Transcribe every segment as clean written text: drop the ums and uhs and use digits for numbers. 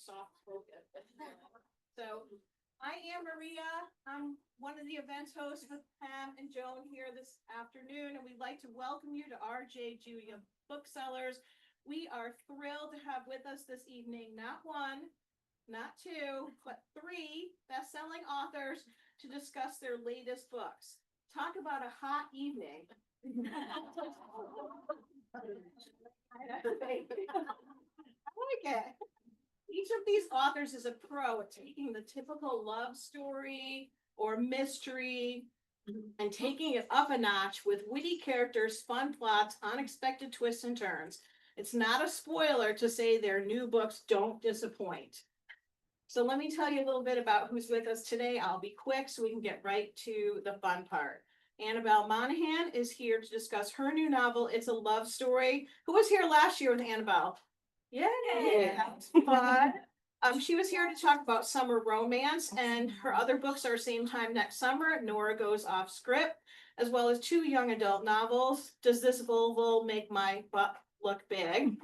soft spoken. So I am Maria. I'm one of the event hosts with Pam and Joan here this afternoon, and we'd like to welcome you to RJ Julia Booksellers. We are thrilled to have with us this evening, not one, not two, but three best-selling authors to discuss their latest books. Talk about a hot evening. I like it. Each of these authors is a pro at taking the typical love story or mystery and taking it up a notch with witty characters, fun plots, unexpected twists and turns. It's not a spoiler to say their new books don't disappoint. So let me tell you a little bit about who's with us today. I'll be quick so we can get right to the fun part. Annabel Monaghan is here to discuss her new novel, It's a Love Story. Who was here last year with Annabel? Yay! That's fun. She was here to talk about summer romance, and her other books are same time next summer, Nora Goes Off Script, as well as 2 young adult novels, Does This Vulva Make My Butt Look Big?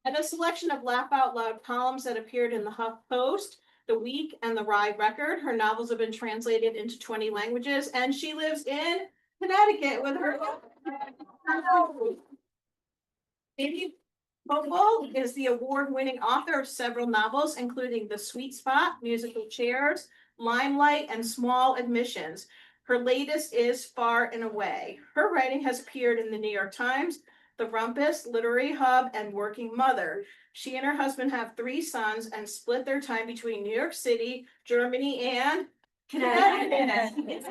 And a selection of laugh out loud columns that appeared in the Huff Post, The Week, and the Rye Record. Her novels have been translated into 20 languages, and she lives in Connecticut with her. Amy Poeppel is the award-winning author of several novels, including The Sweet Spot, Musical Chairs, Limelight, and Small Admissions. Her latest is Far and Away. Her writing has appeared in the New York Times, The Rumpus, Literary Hub, and Working Mother. She and her husband have 3 sons and split their time between New York City, Germany, and Connecticut.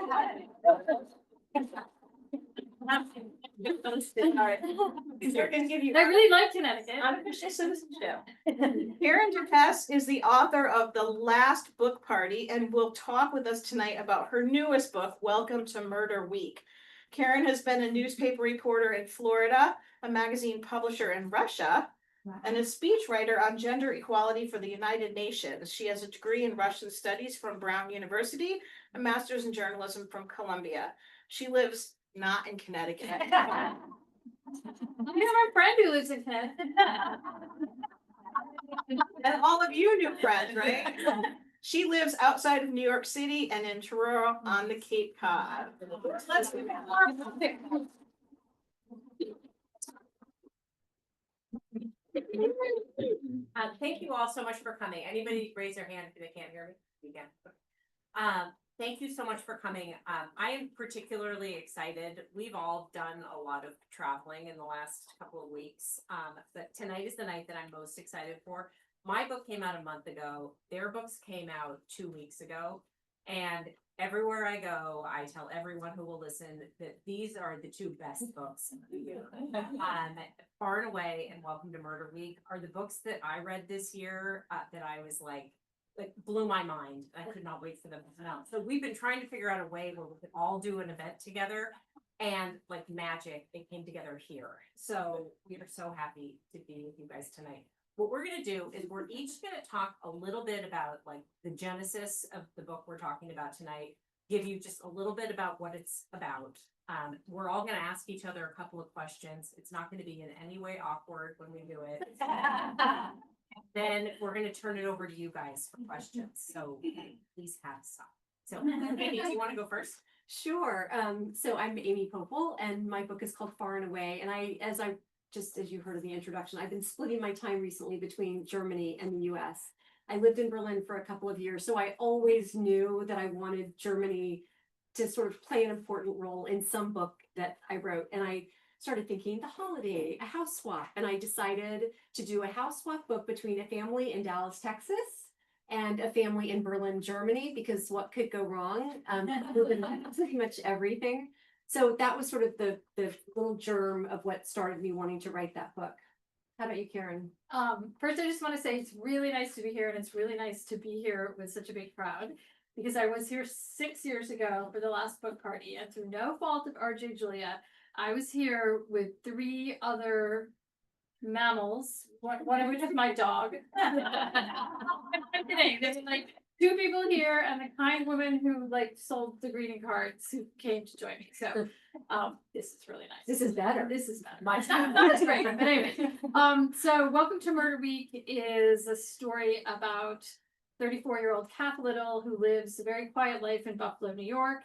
All right. They're going to give you. I really like Connecticut. Unofficial citizenship. Karen Dukess is the author of The Last Book Party and will talk with us tonight about her newest book, Welcome to Murder Week. Karen has been a newspaper reporter in Florida, a magazine publisher in Russia, and a speechwriter on gender equality for the United Nations. She has a degree in Russian studies from Brown University, a master's in journalism from Columbia. She lives not in Connecticut. I have a friend who lives in Connecticut. And all of you new friends, right? She lives outside of New York City and in Truro on the Cape Cod. Let's give it Thank you all so much for coming. Anybody raise their hand if they can't hear me? You can. Thank you so much for coming. I am particularly excited. We've all done a lot of traveling in the last couple of weeks, but tonight is the night that I'm most excited for. My book came out a month ago. Their books came out 2 weeks ago. And everywhere I go, I tell everyone who will listen that these are the 2 best books of the year. Far and Away and Welcome to Murder Week are the books that I read this year that I was like blew my mind. I could not wait for them to come out. So we've been trying to figure out a way where we could all do an event together, and like magic, it came together here. So we are so happy to be with you guys tonight. What we're going to do is we're each going to talk a little bit about like the genesis of the book we're talking about tonight, give you just a little bit about what it's about. We're all going to ask each other a couple of questions. It's not going to be in any way awkward when we do it. Then we're going to turn it over to you guys for questions. So please have some. So Amy, do you want to go first? Sure. So I'm Amy Poeppel, and my book is called Far and Away. And as you heard in the introduction, I've been splitting my time recently between Germany and the US. I lived in Berlin for a couple of years, so I always knew that I wanted Germany to sort of play an important role in some book that I wrote. And I started thinking, the holiday, a house swap. And I decided to do a house swap book between a family in Dallas, Texas, and a family in Berlin, Germany, because what could go wrong? Pretty much everything. So that was sort of the little germ of what started me wanting to write that book. How about you, Karen? First, I just want to say it's really nice to be here, and it's really nice to be here with such a big crowd, because I was here 6 years ago for the last book party, and through no fault of RJ Julia, I was here with 3 other mammals, one of which is my dog. I'm kidding. They were like two people here and the kind woman who like sold the greeting cards who came to join me. So, this is really nice. This is better. This is better. My time. That's great. But anyway, so Welcome to Murder Week is a story about 34-year-old Kath Little who lives a very quiet life in Buffalo, New York.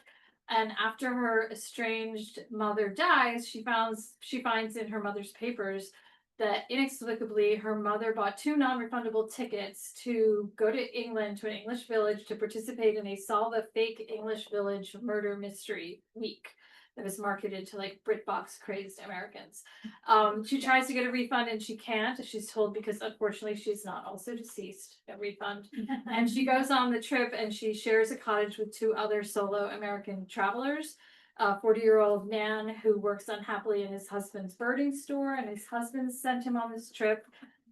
And after her estranged mother dies, she finds in her mother's papers that inexplicably her mother bought 2 non-refundable tickets to go to England, to an English village, to participate in a Solve a Fake English Village Murder Mystery Week that was marketed to like BritBox crazed Americans. She tries to get a refund and she can't. She's told because unfortunately she's not also deceased, a refund. And she goes on the trip and she shares a cottage with 2 other solo American travelers. A 40-year-old man who works unhappily in his husband's birding store, and his husband sent him on this trip,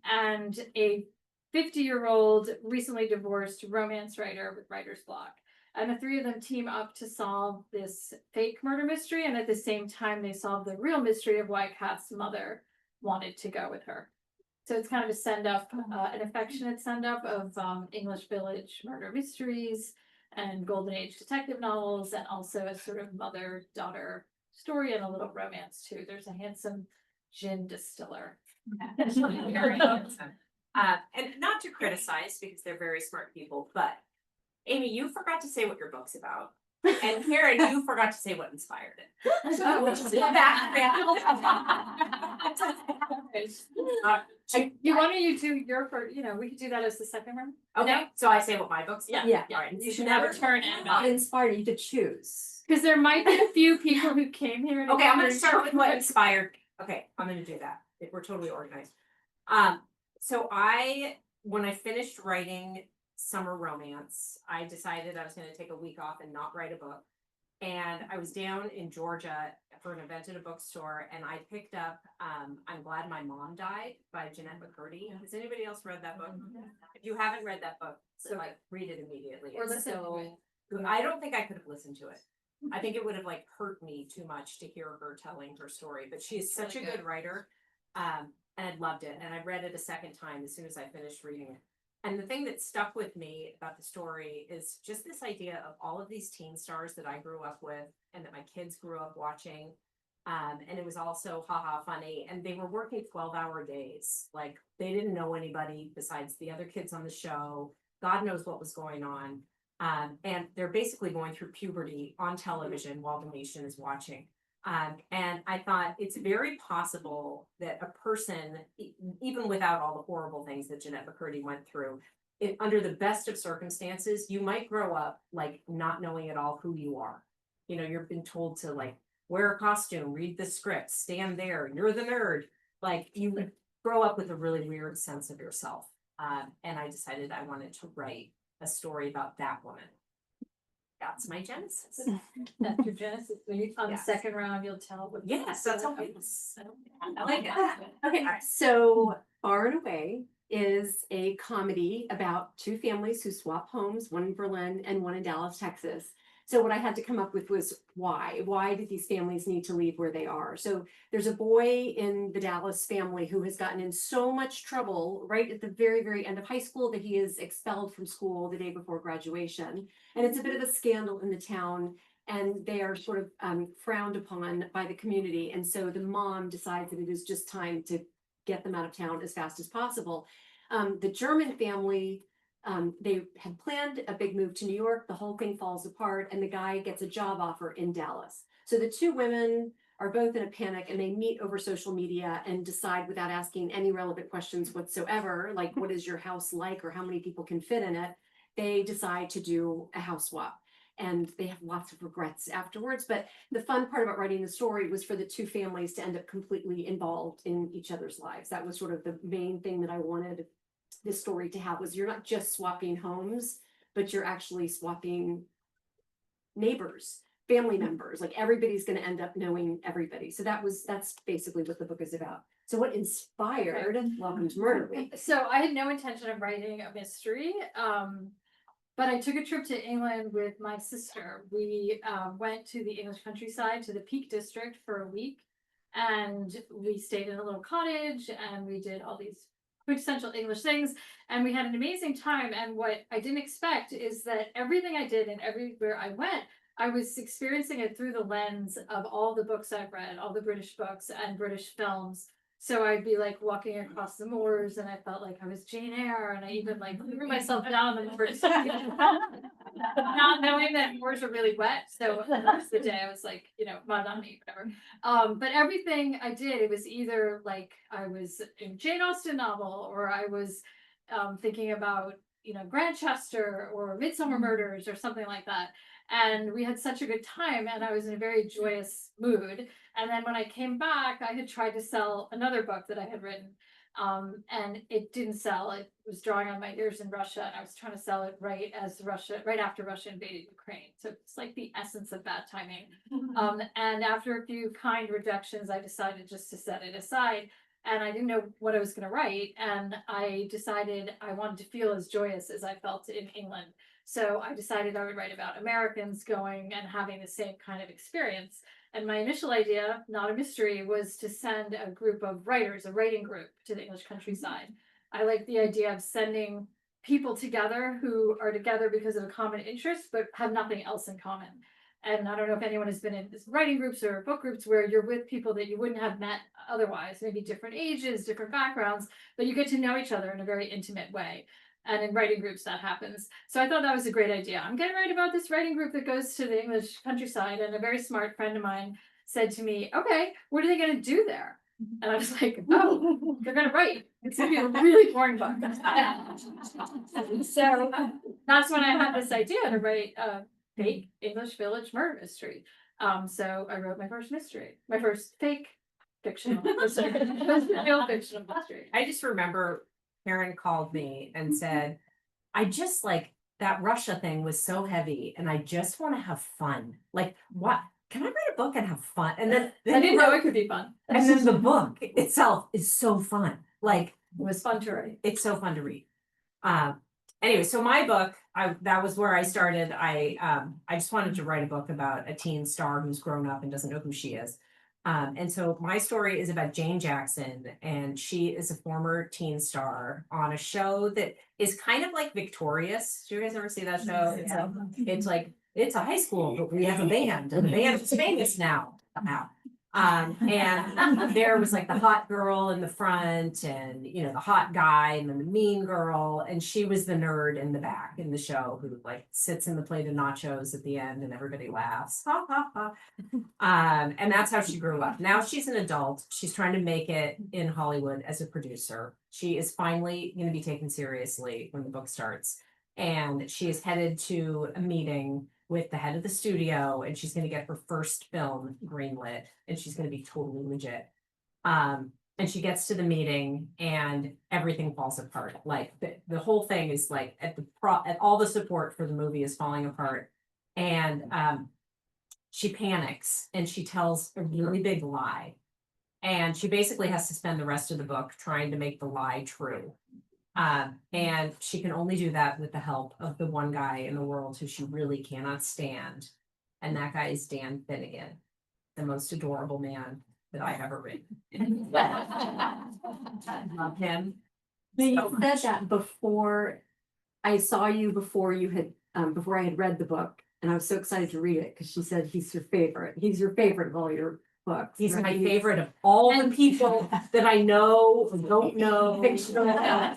and a 50-year-old recently divorced romance writer with writer's block. And the 3 of them team up to solve this fake murder mystery, and at the same time they solve the real mystery of why Kath's mother wanted to go with her. So it's kind of a send-up, an affectionate send-up of English village murder mysteries and golden age detective novels, and also a sort of mother-daughter story and a little romance too. There's a handsome gin distiller. And not to criticize because they're very smart people, but Amy, you forgot to say what your book's about. And Karen, you forgot to say what inspired it. You want to do your first, we could do that as the second round. Okay, so I say what my book's about? Yeah. All right. You should have a turn, Not Annabelle. inspired you to choose. Because there might be a few people who came here. Okay, I'm gonna start with what inspired. Okay, I'm gonna do that. We're totally organized. So when I finished writing summer romance, I decided I was gonna take a week off and not write a book. And I was down in Georgia for an event at a bookstore, and I picked up I'm Glad My Mom Died by Jeanette McCurdy. Has anybody else read that book? If you haven't read that book, so like read it immediately. Or It's listen to so it. good. I don't think I could have listened to it. I think it would have like hurt me too much to hear her telling her story, but she is such a good writer. And I loved it. And I read it a second time as soon as I finished reading it. And the thing that stuck with me about the story is just this idea of all of these teen stars that I grew up with and that my kids grew up watching. And it was also haha funny. And they were working 12-hour days. Like they didn't know anybody besides the other kids on the show. God knows what was going on. And they're basically going through puberty on television while the nation is watching. And I thought it's very possible that a person, even without all the horrible things that Jeanette McCurdy went through, under the best of circumstances, you might grow up like not knowing at all who you are. You've been told to like wear a costume, read the script, stand there, you're the nerd. Like you grow up with a really weird sense of yourself. And I decided I wanted to write a story about that woman. That's my genesis. That's your genesis. On the Yes. second round, you'll tell what. Yes, that's how it is. I like it. Okay, so Far and Away is a comedy about 2 families who swap homes, one in Berlin and one in Dallas, Texas. So what I had to come up with was why? Why did these families need to leave where they are? So there's a boy in the Dallas family who has gotten in so much trouble right at the very, very end of high school that he is expelled from school the day before graduation. And it's a bit of a scandal in the town, and they are sort of frowned upon by the community. And so the mom decides that it is just time to get them out of town as fast as possible. The German family, they had planned a big move to New York. The whole thing falls apart, and the guy gets a job offer in Dallas. So the 2 women are both in a panic, and they meet over social media and decide without asking any relevant questions whatsoever, like what is your house like or how many people can fit in it. They decide to do a house swap. And they have lots of regrets afterwards. But the fun part about writing the story was for the 2 families to end up completely involved in each other's lives. That was sort of the main thing that I wanted this story to have, was you're not just swapping homes, but you're actually swapping neighbors, family members. Like everybody's going to end up knowing everybody. So that's basically what the book is about. So what inspired Welcome to Murder Week? So I had no intention of writing a mystery. But I took a trip to England with my sister. We went to the English countryside, to the Peak District for a week. And we stayed in a little cottage and we did all these quintessential English things, and we had an amazing time. And what I didn't expect is that everything I did and everywhere I went, I was experiencing it through the lens of all the books I've read, all the British books and British films. So I'd be like walking across the moors and I felt like I was Jane Eyre, and I even like threw myself down the moors. Not knowing that moors are really wet. So the rest of the day I was like, mud on me, whatever. But everything I did, it was either like I was in Jane Austen novel, or I was thinking about, Grantchester or Midsummer Murders or something like that. And we had such a good time, and I was in a very joyous mood. And then when I came back, I had tried to sell another book that I had written, and it didn't sell. It was drawing on my ears in Russia, and I was trying to sell it right after Russia invaded Ukraine. So it's like the essence of bad timing. And after a few kind rejections, I decided just to set it aside. And I didn't know what I was going to write. And I decided I wanted to feel as joyous as I felt in England. So I decided I would write about Americans going and having the same kind of experience. And my initial idea, not a mystery, was to send a group of writers, a writing group, to the English countryside. I like the idea of sending people together who are together because of a common interest, but have nothing else in common. And I don't know if anyone has been in writing groups or book groups where you're with people that you wouldn't have met otherwise, maybe different ages, different backgrounds, but you get to know each other in a very intimate way. And in writing groups, that happens. So I thought that was a great idea. I'm going to write about this writing group that goes to the English countryside. And a very smart friend of mine said to me, okay, what are they going to do there? And I was like, oh, they're going to write. It's going to be a really boring book. So that's when I had this idea to write a fake English village murder mystery. So I wrote my first fake fictional mystery. Real fictional mystery. I just remember Karen called me and said, I just like that Russia thing was so heavy and I just want to have fun. Like, what? Can I write a book and have fun? And then I didn't know it could be fun. And then the book itself is so fun. Like, It was fun to write. it's so fun to read. Anyway, so my book, that was where I started. I just wanted to write a book about a teen star who's grown up and doesn't know who she is. And so my story is about Jane Jackson, and she is a former teen star on a show that is kind of like Victorious. Do you guys ever see that show? It's like, it's a high school, but we have a band, and the band is famous now. And there was like the hot girl in the front, and the hot guy, and then the mean girl, and she was the nerd in the back in the show who like sits in the plate of nachos at the end and everybody laughs. Ha ha ha. And that's how she grew up. Now she's an adult. She's trying to make it in Hollywood as a producer. She is finally going to be taken seriously when the book starts. And she is headed to a meeting with the head of the studio, and she's going to get her first film greenlit, and she's going to be totally legit. And she gets to the meeting and everything falls apart. Like the whole thing is like at all the support for the movie is falling apart. And she panics and she tells a really big lie. And she basically has to spend the rest of the book trying to make the lie true. And she can only do that with the help of the one guy in the world who she really cannot stand. And that guy is Dan Finnegan, the most adorable man that I've ever written. I love him. You said that before I saw you, before you had, before I had read the book, and I was so excited to read it because she said he's your favorite. He's your favorite of all your books. He's right? my favorite of all the people that I know or don't know. Fictional.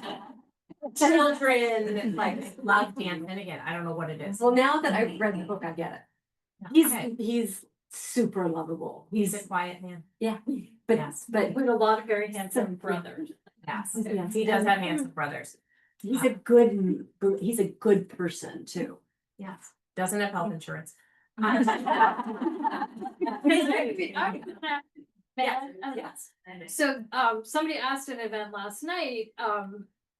Children, like love Dan Finnegan. I don't know what it is. Well, now that I've read the book, I get it. Okay. He's super lovable. He's a quiet man. Yeah, but Yes. but With a lot of very handsome brothers. Yes, Yes. he does have handsome brothers. he's a good person too. Yes, doesn't have health insurance. Yes. So, somebody asked an event last night,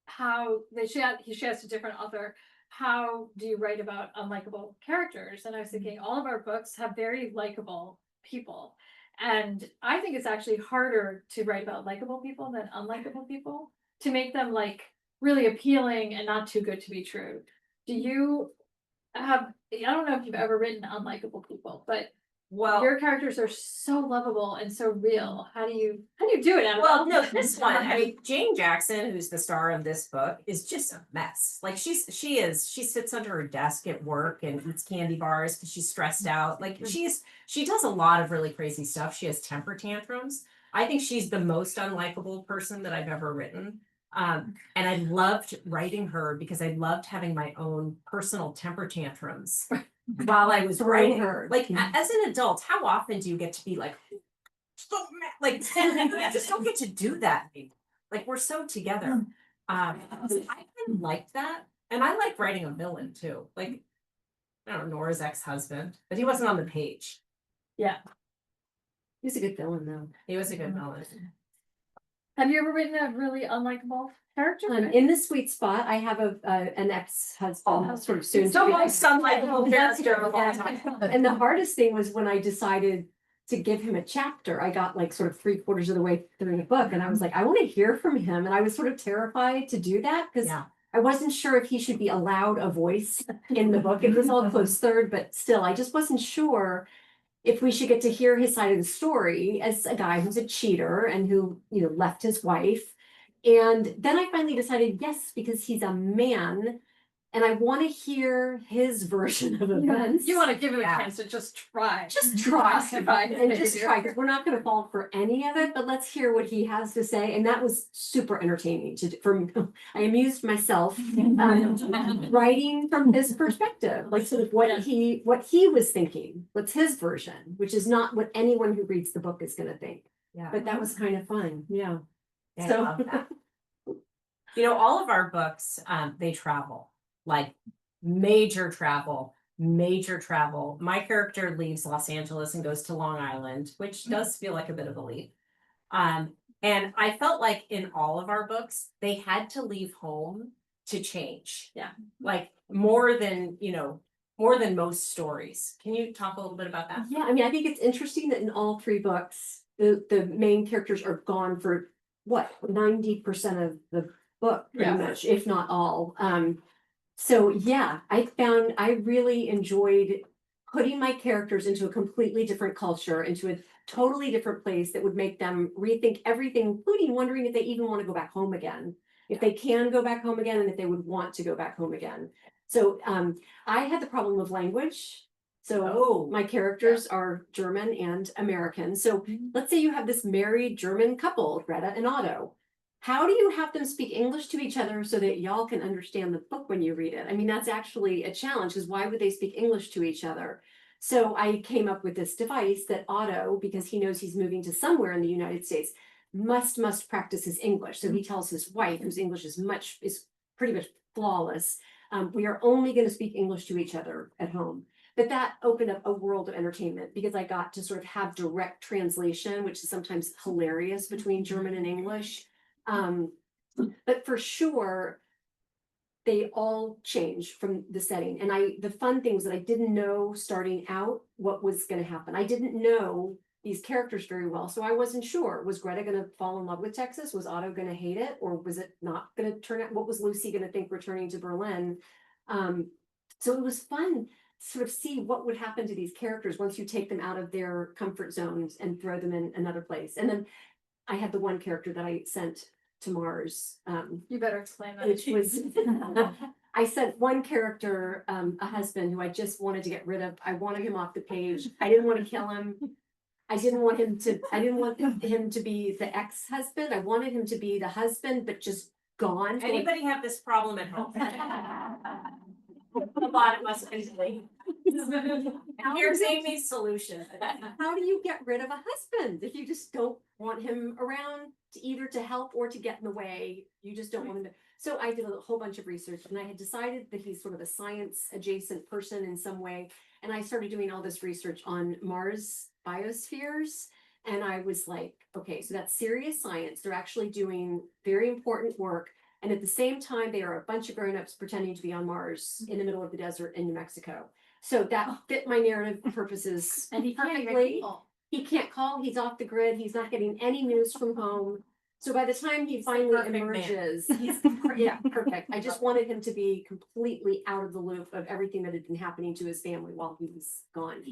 how she asked a different author, how do you write about unlikable characters? And I was thinking all of our books have very likable people. And I think it's actually harder to write about likable people than unlikable people, to make them like really appealing and not too good to be true. Do you have, I don't know if you've ever written unlikable people, but Well, Your characters are so lovable and so real. How do you do it, Annabelle? well, no, this one, I mean, Jane Jackson, who's the star of this book, is just a mess. Like she sits under her desk at work and eats candy bars because she's stressed out. Like she does a lot of really crazy stuff. She has temper tantrums. I think she's the most unlikable person that I've ever written. And I loved writing her because I loved having my own personal temper tantrums while I was writing her. Like as an adult, how often do you get to be like, so mad? Like I just don't get to do that. Like we're so together. I even liked that, and I like writing a villain too. Like I don't know, Nora's ex-husband, but he wasn't on the page. Yeah. He was a good villain though. He was a good villain. Have you ever written a really unlikable character? In the sweet spot, I have an ex-husband, sort of soon. It's the most unlikable character of all time. And the hardest thing was when I decided to give him a chapter. I got like sort of 3/4 of the way through the book, and I was like, I want to hear from him, and I was sort of terrified to do that because Yeah. I wasn't sure if he should be allowed a voice in the book. It was all close third, but still, I just wasn't sure if we should get to hear his side of the story as a guy who's a cheater and who, left his wife. And then I finally decided yes, because he's a man and I want to hear his version of events. You want to give him a Yeah. chance to just try. Just try, Justify and his just behavior. try, because we're not going to fall for any of it, but let's hear what he has to say. And that was super entertaining I amused myself writing from his perspective, like sort of what he was thinking, what's his version, which is not what anyone who reads the book is going to think. Yeah. But that was kind of fun. Yeah. I So- love that. All of our books, they travel, like major travel. My character leaves Los Angeles and goes to Long Island, which does feel like a bit of a leap. And I felt like in all of our books, they had to leave home to change. Yeah. Like more than most stories. Can you talk a little bit about that? Yeah, I mean, I think it's interesting that in all three books, the main characters are gone for what, 90% of the book, pretty Yeah. much, if not all. So yeah, I really enjoyed putting my characters into a completely different culture, into a totally different place that would make them rethink everything, including wondering if they even want to go back home again. If they can go back home again and if they would want to go back home again. So I had the problem of language. So my characters are German and American. So let's say you have this married German couple, Greta and Otto. How do you have them speak English to each other so that y'all can understand the book when you read it? I mean, that's actually a challenge, because why would they speak English to each other? So I came up with this device that Otto, because he knows he's moving to somewhere in the United States, must practice his English. So he tells his wife, whose English is pretty much flawless, we are only going to speak English to each other at home. But that opened up a world of entertainment, because I got to sort of have direct translation, which is sometimes hilarious between German and English. But for sure, they all change from the setting. And the fun thing was that I didn't know starting out what was going to happen. I didn't know these characters very well. So I wasn't sure, was Greta going to fall in love with Texas? Was Otto going to hate it? Or was it not going to turn out? What was Lucy going to think returning to Berlin? So it was fun to sort of see what would happen to these characters once you take them out of their comfort zones and throw them in another place. And then I had the one character that I sent to Mars, You better explain that. which was, I sent one character, a husband who I just wanted to get rid of. I wanted him off the page. I didn't want to kill him. I didn't want him to be the ex-husband. I wanted him to be the husband, but just gone. Anybody have this problem at home? A lot of us easily. Here's Amy's solution. How do you get rid of a husband if you just don't want him around to help or to get in the way? You just don't want him to. So I did a whole bunch of research, and I had decided that he's sort of a science adjacent person in some way. And I started doing all this research on Mars biospheres. And I was like, okay, so that's serious science. They're actually doing very important work. And at the same time, they are a bunch of grown-ups pretending to be on Mars in the middle of the desert in New Mexico. So that fit my narrative purposes. And he can't even perfectly. call. He can't call, he's off the grid, he's not getting any news from home. So by the time he He's the finally perfect man. emerges, he's, yeah, perfect. I just wanted him to be completely out of the loop of everything that had been happening to his family while he was gone.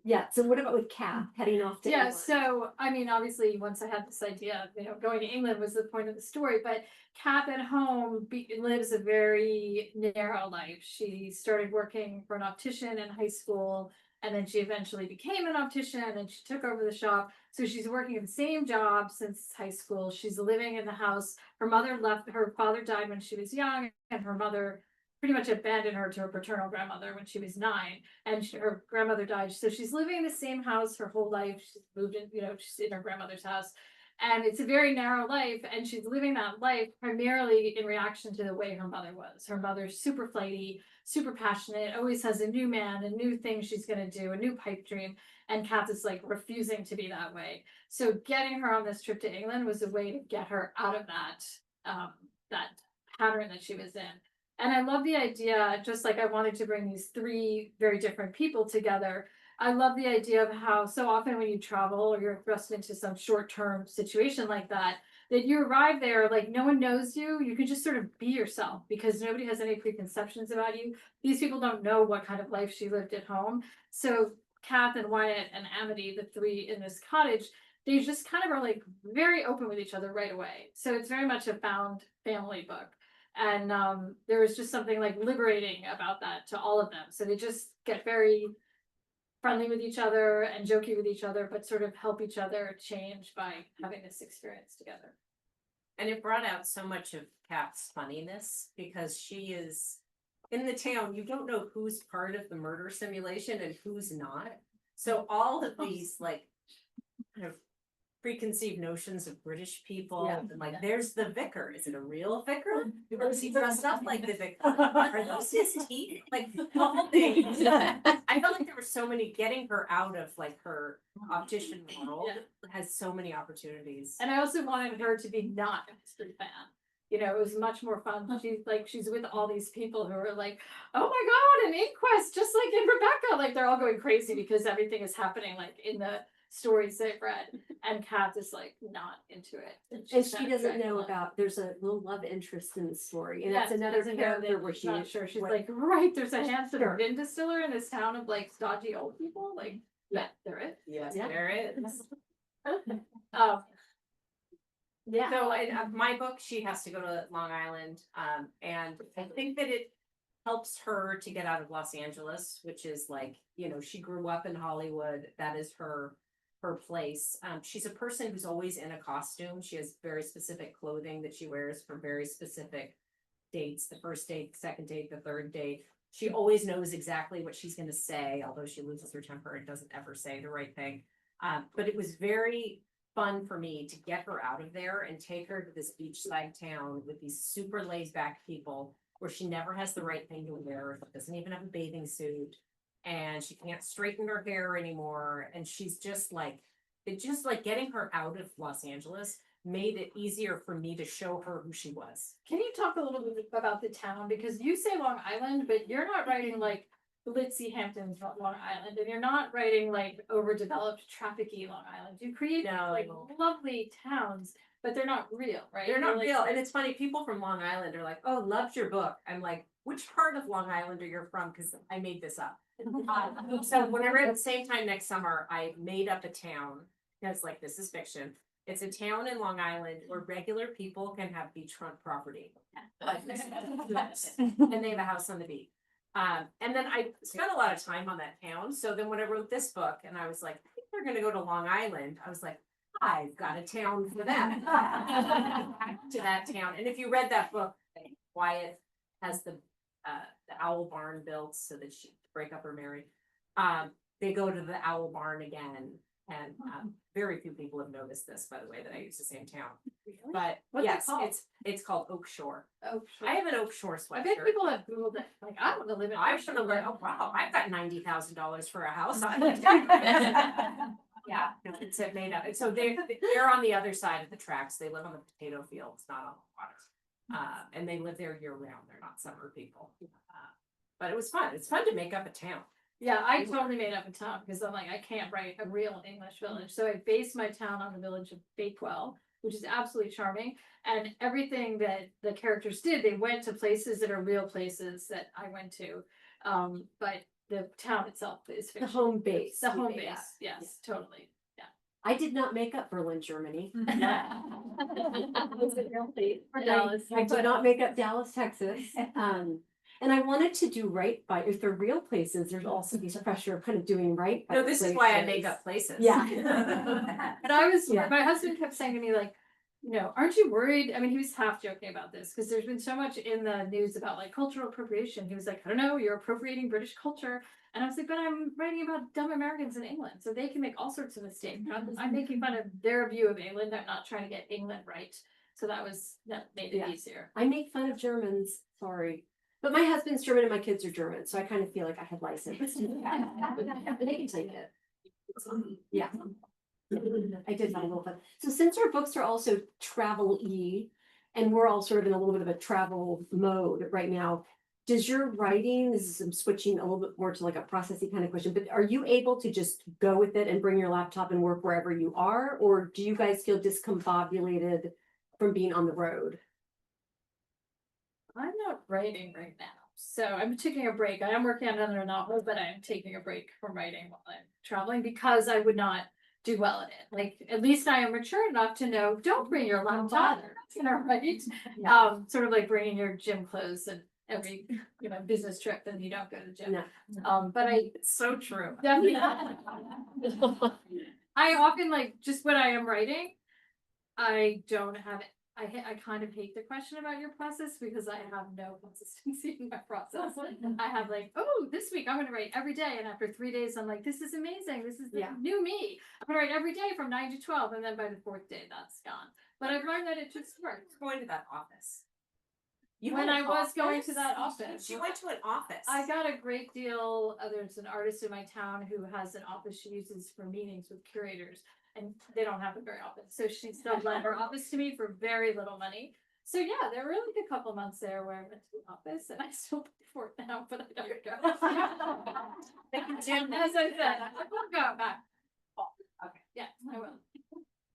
Yeah, so what about with Kat heading off to Yeah, England? so I mean, obviously, once I had this idea, going to England was the point of the story, but Cap at home lives a very narrow life. She started working for an optician in high school, and then she eventually became an optician, and she took over the shop. So she's working in the same job since high school. She's living in the house. Her mother left, her father died when she was young, and her mother pretty much abandoned her to her paternal grandmother when she was 9, and her grandmother died. So she's living in the same house her whole life. She's moved in, she's in her grandmother's house. And it's a very narrow life, and she's living that life primarily in reaction to the way her mother was. Her mother's super flighty, super passionate, always has a new man, a new thing she's gonna do, a new pipe dream. And Kath is like refusing to be that way. So getting her on this trip to England was a way to get her out of that pattern that she was in. And I love the idea, just like I wanted to bring these 3 very different people together. I love the idea of how so often when you travel or you're thrust into some short-term situation like that, that you arrive there, like no one knows you. You can just sort of be yourself because nobody has any preconceptions about you. These people don't know what kind of life she lived at home. So Kath and Wyatt and Amity, the 3 in this cottage, they just kind of are like very open with each other right away. So it's very much a found family book. And there was just something like liberating about that to all of them. So they just get very friendly with each other and jokey with each other, but sort of help each other change by having this experience together. And it brought out so much of Kat's funniness because she is in the town. You don't know who's part of the murder simulation and who's not. So all of these like kind of preconceived notions of British people, and like there's the vicar. Is it a real vicar? Or is he dressed up like the vicar? Are those his teeth? Like the whole thing. I felt like there were so many getting her out of like her optician world has so many opportunities. And I also wanted her to be not a history fan. It was much more fun. She's with all these people who are like, oh my God, an inquest, just like in Rebecca. Like they're all going crazy because everything is happening like in the stories they've read. And Kath is like not into it. And she doesn't know about, there's a little love interest in the story. And that's another character where she's not sure. She's like, right, there's a handsome gin distiller in this town of like stodgy old people. Like, yeah, there is. Yes, there is. Yeah. So in my book, she has to go to Long Island. And I think that it helps her to get out of Los Angeles, which is like, she grew up in Hollywood. That is her place. She's a person who's always in a costume. She has very specific clothing that she wears for very specific dates, the first date, the second date, the third date. She always knows exactly what she's going to say, although she loses her temper and doesn't ever say the right thing. But it was very fun for me to get her out of there and take her to this beachside town with these super laid back people where she never has the right thing to wear, doesn't even have a bathing suit, and she can't straighten her hair anymore. And she's just like, getting her out of Los Angeles made it easier for me to show her who she was. Can you talk a little bit about the town? Because you say Long Island, but you're not writing like glitzy Hamptons Long Island, and you're not writing like overdeveloped trafficy Long Island. You create like lovely towns, but they're not real, right? They're not real. And it's funny, people from Long Island are like, oh, loved your book. I'm like, which part of Long Island are you from? Because I made this up. So whenever at the same time next summer, I made up a town. Because like, this is fiction. It's a town in Long Island where regular people can have beachfront property. And they have a house on the beach. And then I spent a lot of time on that town. So then when I wrote this book and I was like, I think they're going to go to Long Island. I was like, I've got a town for them. To that town. And if you read that book, Wyatt has the owl barn built so that she break up or marry. They go to the owl barn again. And very few people have noticed this, by the way, that I use the same town. But What's yes, it called? it's called Oak Shore. Oh, sure. I have an Oak Shore sweatshirt. I bet people have Googled it. Like, I want to live in. I should have like, oh wow, I've got $90,000 for a house. Yeah, no, it's made up. So they're on the other side of the tracks. They live on the potato fields, not on the water. And they live there year round. They're not summer people. But it was fun. It's fun to make up a town. Yeah, I totally made up a town because I'm like, I can't write a real English village. So I based my town on the village of Bakewell, which is absolutely charming. And everything that the characters did, they went to places that are real places that I went to. But the town itself is The fiction. home base. The home we made base, up. yes, totally. I did not make up Berlin, Germany. For Dallas. I did not make up Dallas, Texas. And I wanted to do right by, if they're real places, there's also this pressure of kind of doing right by No, this is why I make places. up places. Yeah. But I was, Yeah. my husband kept saying to me like, you know, aren't you worried? I mean, he was half joking about this because there's been so much in the news about like cultural appropriation. He was like, I don't know, you're appropriating British culture. And I was like, but I'm writing about dumb Americans in England, so they can make all sorts of mistakes. I'm making fun of their view of England. I'm not trying to get England right. So that made it Yeah. easier. I make fun of Germans, sorry. But my husband's German and my kids are German, so I kind of feel like I had license. They can take it. Yeah. I did have a little fun. So since our books are also travel-y, and we're all sort of in a little bit of a travel mode right now, does your writing, I'm switching a little bit more to like a processy kind of question, but are you able to just go with it and bring your laptop and work wherever you are? Or do you guys feel discombobulated from being on the road? I'm not writing right now, so I'm taking a break. I am working on another novel, but I'm taking a break from writing while I'm traveling because I would not do well at it. Like, at least I am mature enough to know, don't bring your laptop, that's gonna write. Sort of like bringing your gym clothes and every, business trip, then you don't go to the gym. No. But It's so true. definitely, I often like, just when I am writing, I don't have it. I kind of hate the question about your process because I have no consistency in my process. I have like, oh, this week I'm gonna write every day, and after 3 days, I'm like, this is amazing. This is the new me. I'm gonna write every day from 9 to 12, and then by the 4th day, that's gone. But I've learned that it just works. Going to that office. When I was going to that office, She went to an office. I got a great deal. There's an artist in my town who has an office she uses for meetings with curators. And they don't have it very often, so she still lent her office to me for very little money. So yeah, there were like a couple months there where I went to the office, and I still pay for it now, but I don't go. Jim, as I said, I will go back. Okay. Yeah, I will.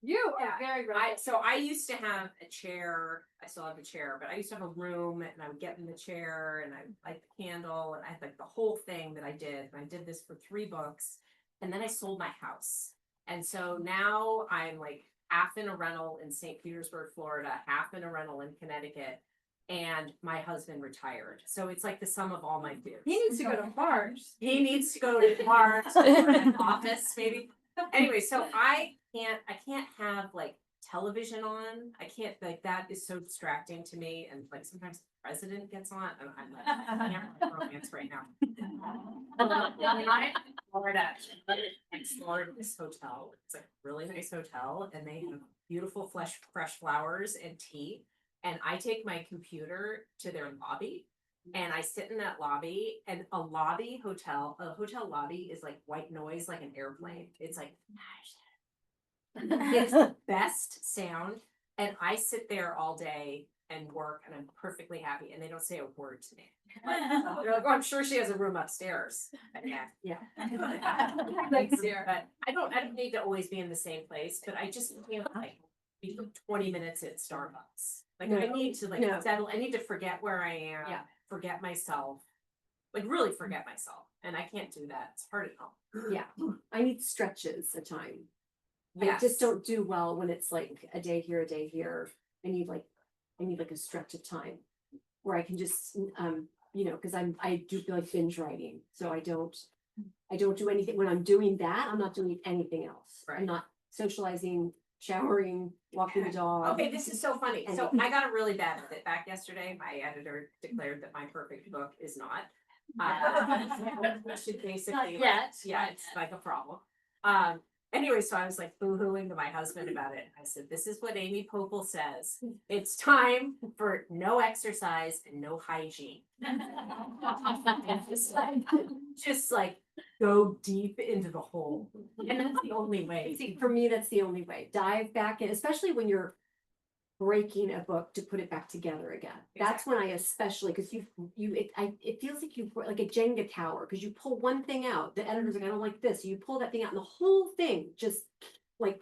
You are very right. So I used to have a chair, I still have a chair, but I used to have a room and I would get in the chair and I light the candle and I had like the whole thing that I did. And I did this for 3 books and then I sold my house. And so now I'm like half in a rental in St. Petersburg, Florida, half in a rental in Connecticut, and my husband retired. So it's like the sum of all my dues. He needs to go to Mars. He needs to go to Mars, an office maybe. Anyway, so I can't have like television on. I can't, like, that is so distracting to me. And like sometimes the president gets on and I'm like, I can't have romance right now. I'm in Florida, explored this hotel. It's like a really nice hotel and they have beautiful fresh flowers and tea. And I take my computer to their lobby and I sit in that lobby and a hotel lobby is like white noise, like an airplane. It's like, it's the best sound. And I sit there all day and work and I'm perfectly happy and they don't say a word to me. They're like, oh, I'm sure she has a room upstairs. But yeah. Thanks, dear. But I don't need to always be in the same place, but I just can't like be for 20 minutes at Starbucks. Like I need to like settle, I need to forget where I am, forget myself, like really forget myself. And I can't do that. It's hard at home. Yeah, I need stretches of time. I Yes. just don't do well when it's like a day here, a day here. I need like a stretch of time where I can just, because I do feel like binge writing. So I don't do anything. When I'm doing that, I'm not doing anything else. Right. I'm not socializing, showering, walking the dog. Okay, this is so funny. So I got a really bad feedback yesterday. My editor declared that my perfect book is not. Should basically, it's like a problem. Anyway, so I was like boo-hooing to my husband about it. I said, this is what Amy Poeppel says. It's time for no exercise and no hygiene. just like go deep into the hole. And that's the only way. See, for me, that's the only way. Dive back in, especially when you're breaking a book to put it back together again. That's when I especially, because it feels like you like a Jenga tower, because you pull one thing out, the editor's like, I don't like this. So you pull that thing out and the whole thing just like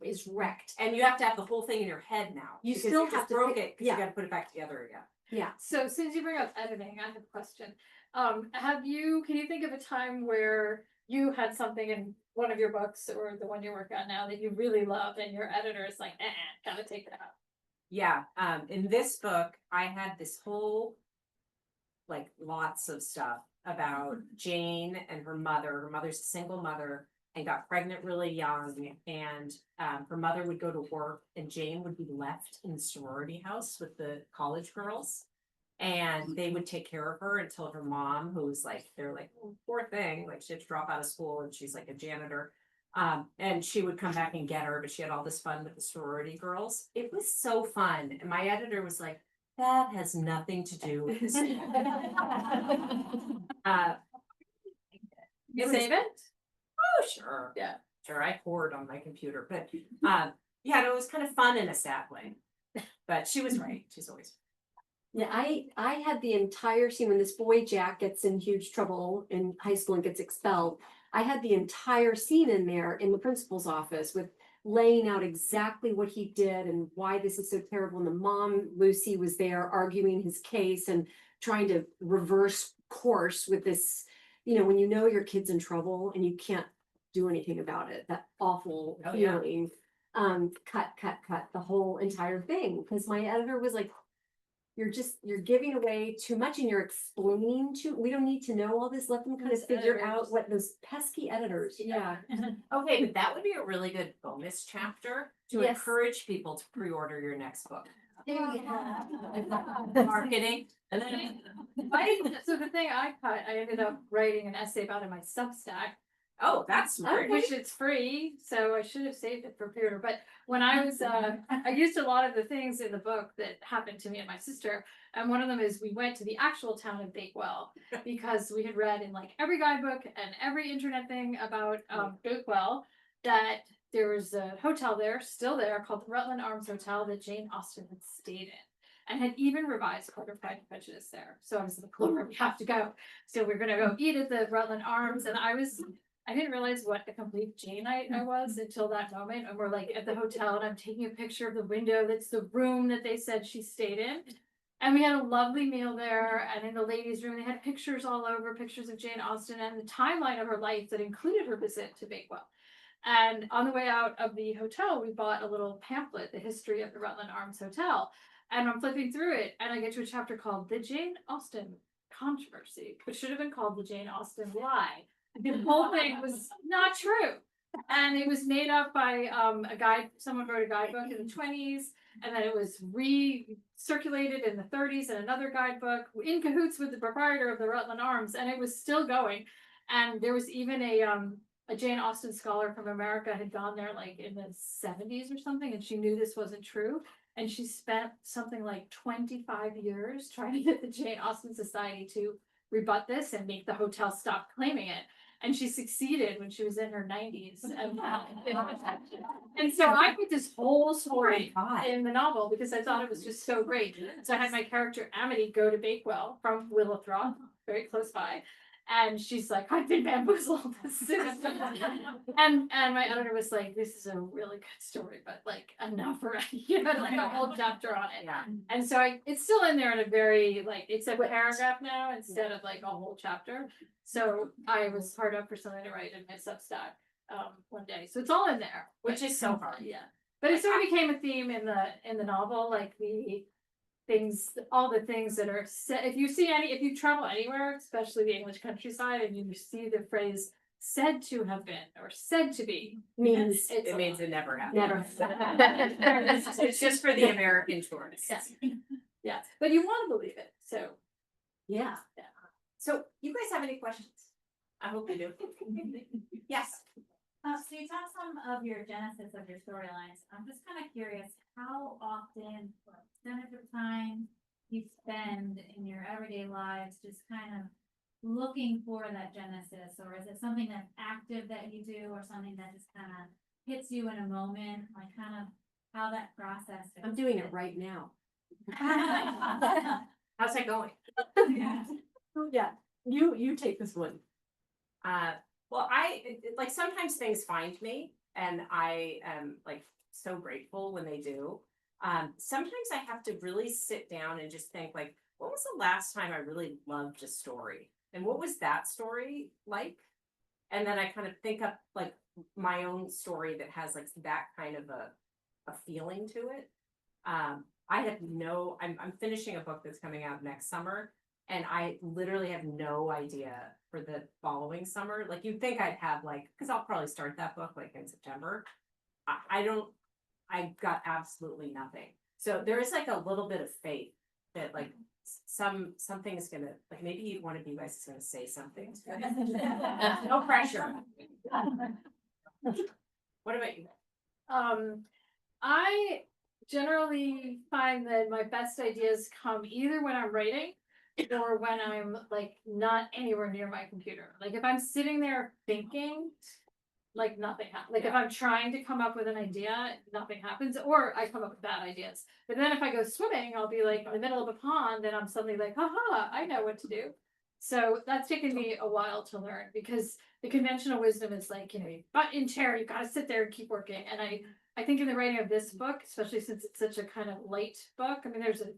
is wrecked. And you have to have the whole thing in your head now. You because still you have just to broke pick- it because you got to put it back together again. Yeah. So since you bring up editing, I have a question. Can you think of a time where you had something in one of your books or the one you're working on now that you really love and your editor is like, gotta take that out? Yeah, in this book, I had this whole, like, lots of stuff about Jane and her mother. Her mother's a single mother and got pregnant really young, and her mother would go to work and Jane would be left in the sorority house with the college girls. And they would take care of her until her mom, who was like, they're like, oh, poor thing, like she had to drop out of school and she's like a janitor. And she would come back and get her, but she had all this fun with the sorority girls. It was so fun. And my editor was like, that has nothing to do with this. You was- save it? Oh, sure. Yeah. Sure, I hoard on my computer, but yeah, no, it was kind of fun in a sad way. But she was right. She's always Yeah, I had the entire scene when this boy Jack gets in huge trouble in high school and gets expelled. I had the entire scene in there in the principal's office with laying out exactly what he did and why this is so terrible. And the mom, Lucy, was there arguing his case and trying to reverse course with this, when you know your kid's in trouble and you can't do anything about it, that awful Oh, yeah. feeling. Cut the whole entire thing. Because my editor was like, you're giving away too much and you're explaining we don't need to know all this. Let them kind of Those figure editors. out what those pesky editors. Yeah. okay, but that would be a really good bonus chapter to Yes. encourage people to pre-order your next book. Yeah. Marketing. And then, So the thing I cut, I ended up writing an essay about in my Substack, oh, that's smart. which it's free, so I should have saved it for pre-order. But when I was, I used a lot of the things in the book that happened to me and my sister. And one of them is we went to the actual town of Bakewell because we had read in like every guidebook and every internet thing about Bakewell that there was a hotel there, still there, called the Rutland Arms Hotel that Jane Austen had stayed in. And had even revised Court of Pride and Prejudice there. So I was like, "Cool, we have to go." So we're gonna go eat at the Rutland Arms, and I didn't realize what a complete Janeite I was until that moment. And we're like at the hotel, and I'm taking a picture of the window. That's the room that they said she stayed in. And we had a lovely meal there. And in the ladies' room, they had pictures all over, pictures of Jane Austen and the timeline of her life that included her visit to Bakewell. And on the way out of the hotel, we bought a little pamphlet, The History of the Rutland Arms Hotel. And I'm flipping through it, and I get to a chapter called The Jane Austen Controversy, which should have been called The Jane Austen Lie. The whole thing was not true. And it was made up by someone wrote a guidebook in the 1920s, and then it was recirculated in the 1930s in another guidebook, in cahoots with the proprietor of the Rutland Arms, and it was still going. And there was even a Jane Austen scholar from America had gone there like in the 1970s or something, and she knew this wasn't true. And she spent something like 25 years trying to get the Jane Austen Society to rebut this and make the hotel stop claiming it. And she succeeded when she was in her 90s. And so I put this whole story in the novel because I thought it was just so great. So I had my character Amity go to Bakewell from Willowthroft, very close by. And she's like, I've been bamboozled. and my editor was like, this is a really good story, but like enough already. Like a whole chapter on it. Yeah. And so it's still in there in a very it's a paragraph now instead of like a whole chapter. So I was hard up for something to write in my Substack one day. So it's all in there. Which is so hard. Yeah. But it sort of became a theme in the novel, like all the things that are said. If you travel anywhere, especially the English countryside, and you see the phrase said to have been or said to be, Means It means it never happened. never. It's just for the American tourists. Yeah, but you want to believe it. So Yeah. So you guys have any questions? I hope you do. Yes. So you taught some of your genesis of your storylines. I'm just kind of curious how often, what percentage of time you spend in your everyday lives just kind of looking for that genesis, or is it something that's active that you do, or something that just kind of hits you in a moment, like kind of how that process is? I'm doing it right now. How's that going? Yeah. You take this one. Well, like sometimes things find me and I am like so grateful when they do. Sometimes I have to really sit down and just think like, what was the last time I really loved a story? And what was that story like? And then I kind of think up like my own story that has like that kind of a feeling to it. I have no, I'm finishing a book that's coming out next summer, and I literally have no idea for the following summer. Like you'd think I'd have like, because I'll probably start that book like in September. I don't, I got absolutely nothing. So there is like a little bit of faith that like something's gonna, like maybe one of you guys is gonna say something. No pressure. What about you? I generally find that my best ideas come either when I'm writing or when I'm like not anywhere near my computer. Like if I'm sitting there thinking, like nothing happens. Like if I'm trying to come up with an idea, nothing happens, or I come up with bad ideas. But then if I go swimming, I'll be like in the middle of a pond and I'm suddenly like, haha, I know what to do. So that's taken me a while to learn because the conventional wisdom is like, you know, butt in chair, you gotta sit there and keep working. And I think in the writing of this book, especially since it's such a kind of light book, I mean, there's a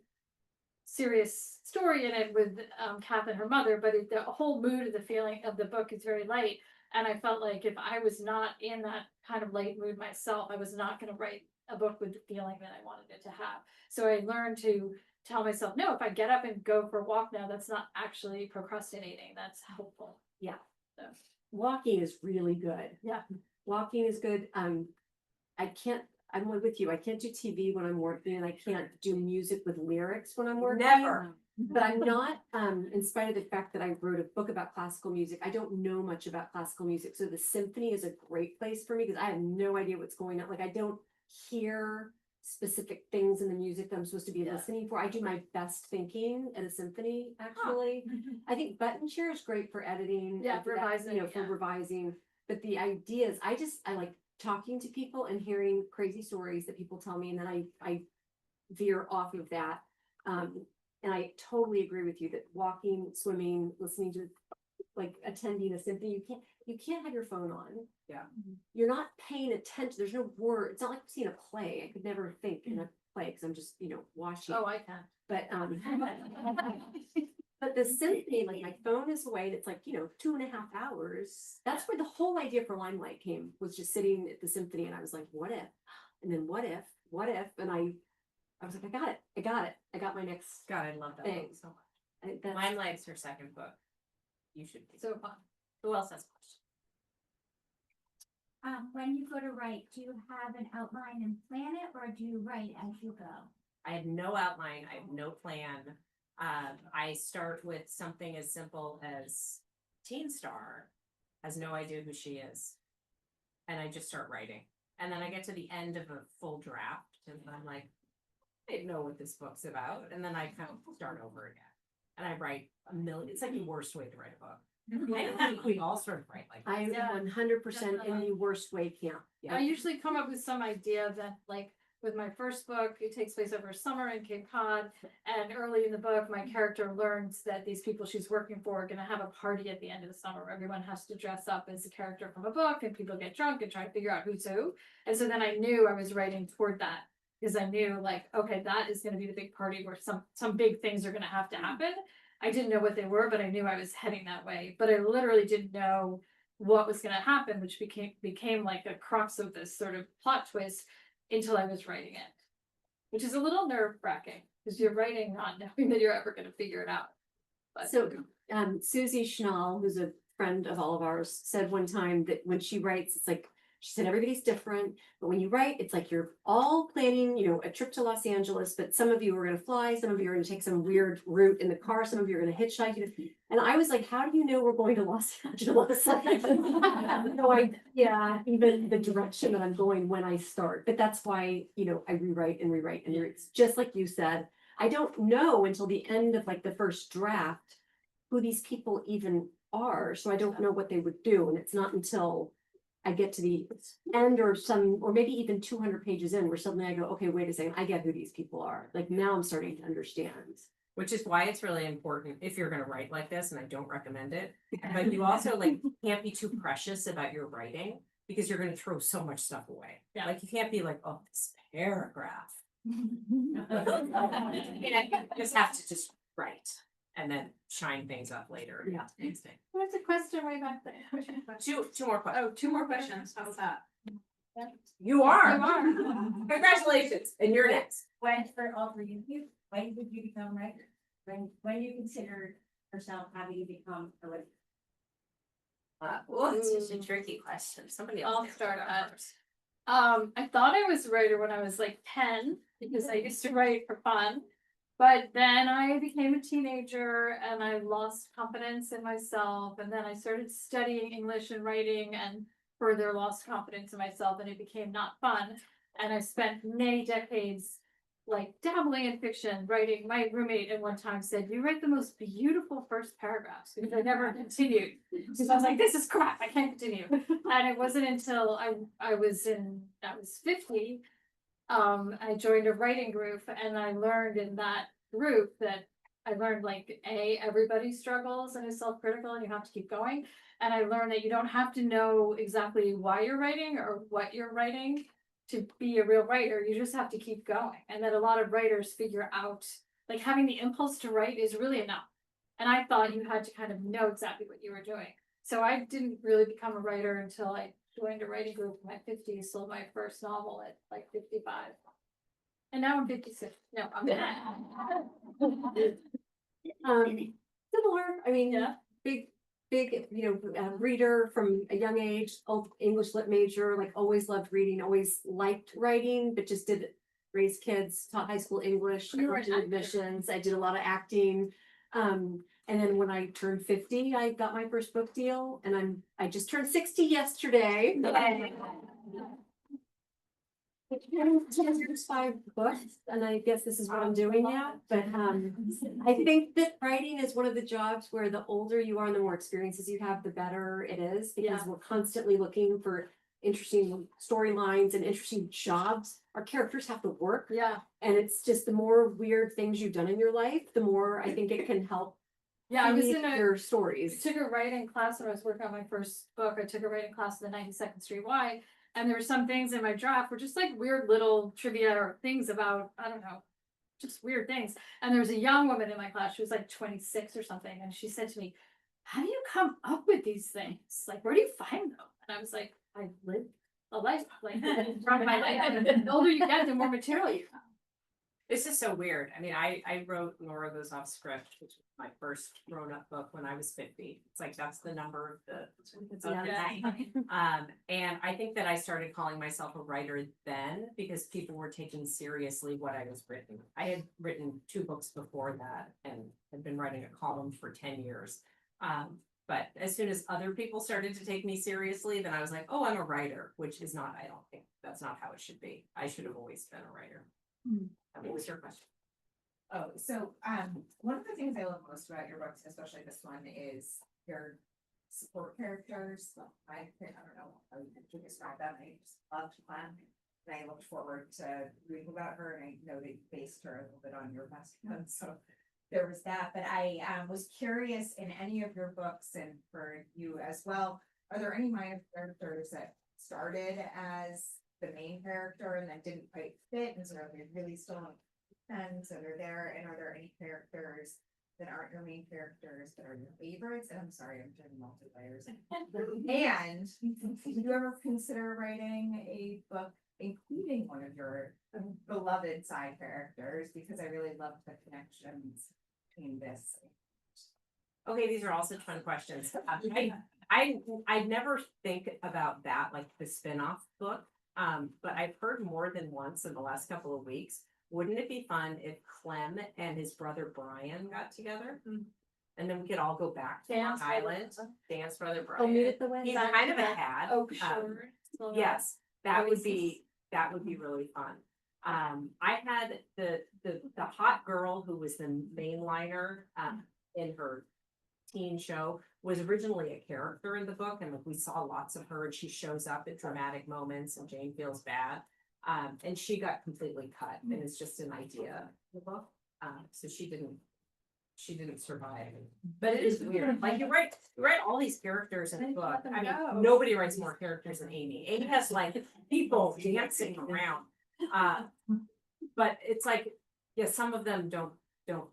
serious story in it with Kath and her mother, but the whole mood of the feeling of the book is very light. And I felt like if I was not in that kind of light mood myself, I was not going to write a book with the feeling that I wanted it to have. So I learned to tell myself, no, if I get up and go for a walk now, that's not actually procrastinating. That's helpful. Yeah. So. Walking is really good. Yeah. Walking is good. I'm with you. I can't do TV when I'm working, and I can't do music with lyrics when I'm working. Never. But I'm not, in spite of the fact that I wrote a book about classical music, I don't know much about classical music. So the symphony is a great place for me because I have no idea what's going on. Like I don't hear specific things in the music that I'm supposed to be listening for. I do my best thinking at a symphony, actually. I think button chair is great for editing. Yeah, for revising, for revising. But the ideas, I like talking to people and hearing crazy stories that people tell me, and then I veer off of that. And I totally agree with you that walking, swimming, listening to, like attending a symphony, you can't have your phone on. Yeah. You're not paying attention. There's no word. It's not like seeing a play. I could never think in a play because I'm just, watching. Oh, I can. But but the symphony, like my phone is away and it's like, 2.5 hours. That's where the whole idea for Limelight came, was just sitting at the symphony and I was like, what if? And then what if? And I was like, I got my next God, I love that thing. book so much. Limelight's her second book. You should be. So fun. Who else has questions? When you go to write, do you have an outline and plan it, or do you write as you go? I have no outline. I have no plan. I start with something as simple as Teen Star has no idea who she is. And I just start writing. And then I get to the end of a full draft and I'm like, I didn't know what this book's about. And then I kind of start over again. And I write a million. It's like the worst way to write a book. I think we all sort of write like I am Yeah, 100% in the worst way camp. Yeah. I usually come up with some idea that, like, with my first book, it takes place over summer in Cape Cod. And early in the book, my character learns that these people she's working for are going to have a party at the end of the summer where everyone has to dress up as a character from a book and people get drunk and try to figure out who's who. And so then I knew I was writing toward that because I knew, like, okay, that is going to be the big party where some big things are going to have to happen. I didn't know what they were, but I knew I was heading that way. But I literally didn't know what was going to happen, which became like a crux of this sort of plot twist until I was writing it, which is a little nerve-wracking because you're writing not knowing that you're ever going to figure it out. But So Susie Schnall, who's a friend of all of ours, said one time that when she writes, it's like, she said, everybody's different, but when you write, it's like you're all planning, a trip to Los Angeles, but some of you are going to fly, some of you are going to take some weird route in the car, some of you are going to hitchhike. And I was like, how do you know we're going to Los Angeles? No idea, even the direction that I'm going when I start. But that's why, I rewrite and rewrite and it's just like you said, I don't know until the end of like the first draft who these people even are. So I don't know what they would do. And it's not until I get to the end or maybe even 200 pages in where suddenly I go, okay, wait a second, I get who these people are. Like now I'm starting to understand. which is why it's really important if you're going to write like this, and I don't recommend it, but you also can't be too precious about your writing because you're going to throw so much stuff away. Yeah. Like you can't be like, oh, this paragraph I just have to just write and then shine things up later. Yeah. What's a question way back there? Two more questions. Oh, two more questions. How was that? You are. You are. Congratulations. And you're next. When, for all three of you, when did you become writer? When you considered yourself having to become a writer? That's such a tricky question. Somebody else. I'll start at. I thought I was a writer when I was like 10 because I used to write for fun. But then I became a teenager and I lost confidence in myself. And then I started studying English and writing and further lost confidence in myself and it became not fun. And I spent many decades like dabbling in fiction, writing. My roommate at one time said, "You write the most beautiful first paragraphs," because I never continued. Because I was like, this is crap, I can't continue. And it wasn't until I was 50, I joined a writing group and I learned in that group that I learned like everybody struggles and is self-critical and you have to keep going. And I learned that you don't have to know exactly why you're writing or what you're writing to be a real writer. You just have to keep going. And that a lot of writers figure out, like having the impulse to write is really enough. And I thought you had to kind of know exactly what you were doing. So I didn't really become a writer until I joined a writing group in my 50s, sold my first novel at like 55. And now I'm 56. No, I'm Similar, I mean, Yeah. big, reader from a young age, English lit major, like always loved reading, always liked writing, but just did raise kids, taught high school English, I You were worked in an actor. admissions, I did a lot of acting. And then when I turned 50, I got my first book deal and I just turned 60 yesterday. There's 5 books, and I guess this is what I'm doing now, but I think that writing is one of the jobs where the older you are and the more experiences you have, the better it is, because Yeah. we're constantly looking for interesting storylines and interesting jobs. Our characters have to work, Yeah. and it's just the more weird things you've done in your life, the more I think it can help Yeah, I was feed in a your stories. took a writing class when I was working on my first book. I took a writing class in the 92nd Street Y, and there were some things in my draft were just like weird little trivia or things about, I don't know, just weird things. And there was a young woman in my class, she was like 26 or something, and she said to me, "How do you come up with these things? Like, where do you find them?" And I was like, "I live a life, like throughout my life. And the older you get, the more material you have." This is so weird. I mean, I wrote Nora Goes Off Script, which was my first grown-up book when I was 50. It's like, that's the number of the night. And I think that I started calling myself a writer then because people were taking seriously what I was writing. I had written 2 books before that and had been writing a column for 10 years. But as soon as other people started to take me seriously, then I was like, oh, I'm a writer, which is not, I don't think that's not how it should be. I should have always been a writer. What was your question? Oh, so, one of the things I love most about your books, especially this one, is your support characters. I don't know how you can describe them. I just loved Clem. And I looked forward to reading about her, and I know that you based her a little bit on your background, so there was that. But I was curious, in any of your books, and for you as well, are there any minor characters that started as the main character and then didn't quite fit, and so are they really still on and so they're there? And are there any characters that aren't your main characters that are your favorites? And I'm sorry, I'm doing multi-layers. And did you ever consider writing a book including one of your beloved side characters? Because I really loved the connections between this. Okay, these are all such fun questions. I never think about that, like the spin-off book. But I've heard more than once in the last couple of weeks. Wouldn't it be fun if Clem and his brother Brian got together? And then we could all go back to Long Island, dance brother Oh, meet Brian. at the wedding. He's kind of a had. Oh, sure. So, Yes, that would Oasis. be really fun. I had the hot girl who was the mainliner in her teen show was originally a character in the book, and we saw lots of her, and she shows up at dramatic moments and Jane feels bad. And she got completely cut, and it's just an idea in the book. So she didn't survive. But it is weird. Like you write all these characters in a book. I mean, nobody writes more characters than Amy. Amy has like people dancing around. But it's like, yeah, some of them don't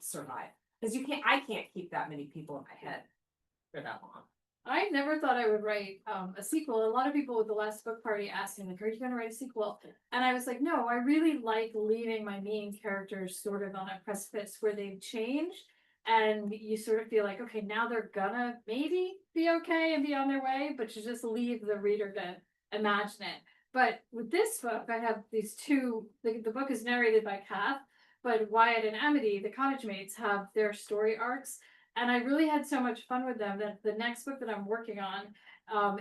survive. Cause I can't keep that many people in my head for that long. I never thought I would write a sequel. A lot of people with the last book party asked me, like, are you gonna write a sequel? And I was like, no, I really like leaving my main characters sort of on a precipice where they've changed. And you sort of feel like, okay, now they're gonna maybe be okay and be on their way, but you just leave the reader to imagine it. But with this book, I have these two, the book is narrated by Kath, but Wyatt and Amity, the cottage mates, have their story arcs. And I really had so much fun with them that the next book that I'm working on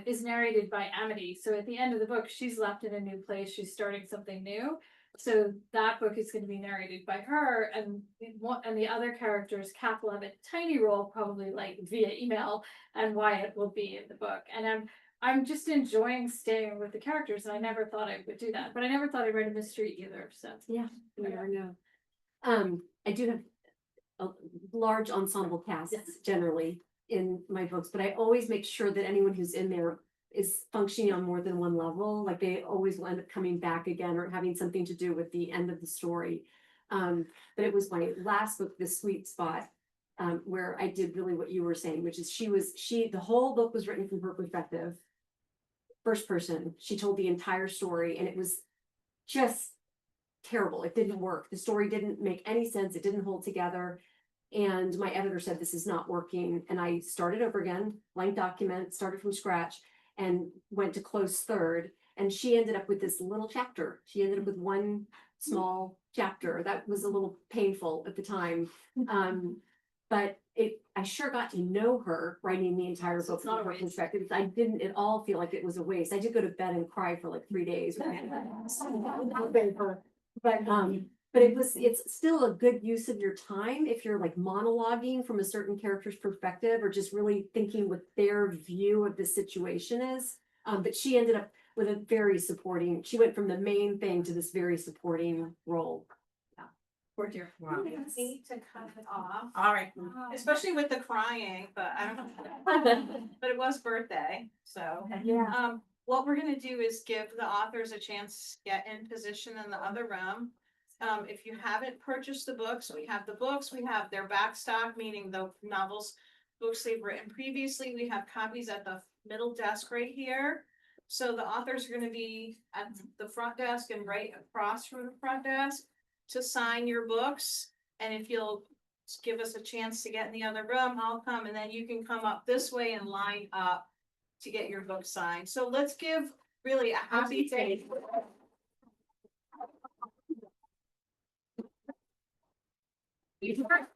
is narrated by Amity. So at the end of the book, she's left in a new place. She's starting something new. So that book is going to be narrated by her, and the other characters, Kath will have a tiny role, probably like via email, and Wyatt will be in the book. And I'm just enjoying staying with the characters, and I never thought I would do that, but I never thought I'd write a mystery either. So Yeah, you never know. I do have a large ensemble cast Yes. generally in my books, but I always make sure that anyone who's in there is functioning on more than one level. Like they always will end up coming back again or having something to do with the end of the story. But it was my last book, The Sweet Spot, where I did really what you were saying, which is the whole book was written from her perspective. First person, she told the entire story, and it was just terrible. It didn't work. The story didn't make any sense. It didn't hold together. And my editor said, this is not working. And I started over again, blank document, started from scratch, and went to close third. And she ended up with this little chapter. She ended up with one small chapter. That was a little painful at the time. But I sure got to know her writing the entire book not a from her waste. perspective. I didn't at all feel like it was a waste. I did go to bed and cry for like 3 days. But it's still a good use of your time if you're like monologuing from a certain character's perspective or just really thinking what their view of the situation is. But she ended up with a very supporting, she went from the main thing to this very supporting role. poor dear. Wow. Need to cut it off, All right. especially with the crying, but I don't know. But it was birthday, so. Yeah. What we're gonna do is give the authors a chance to get in position in the other room. If you haven't purchased the books, we have the books, we have their backstock, meaning the novels, books they've written previously. We have copies at the middle desk right here. So the authors are gonna be at the front desk and right across from the front desk to sign your books. And if you'll give us a chance to get in the other room, I'll come, and then you can come up this way and line up to get your book signed. So let's give really a happy day.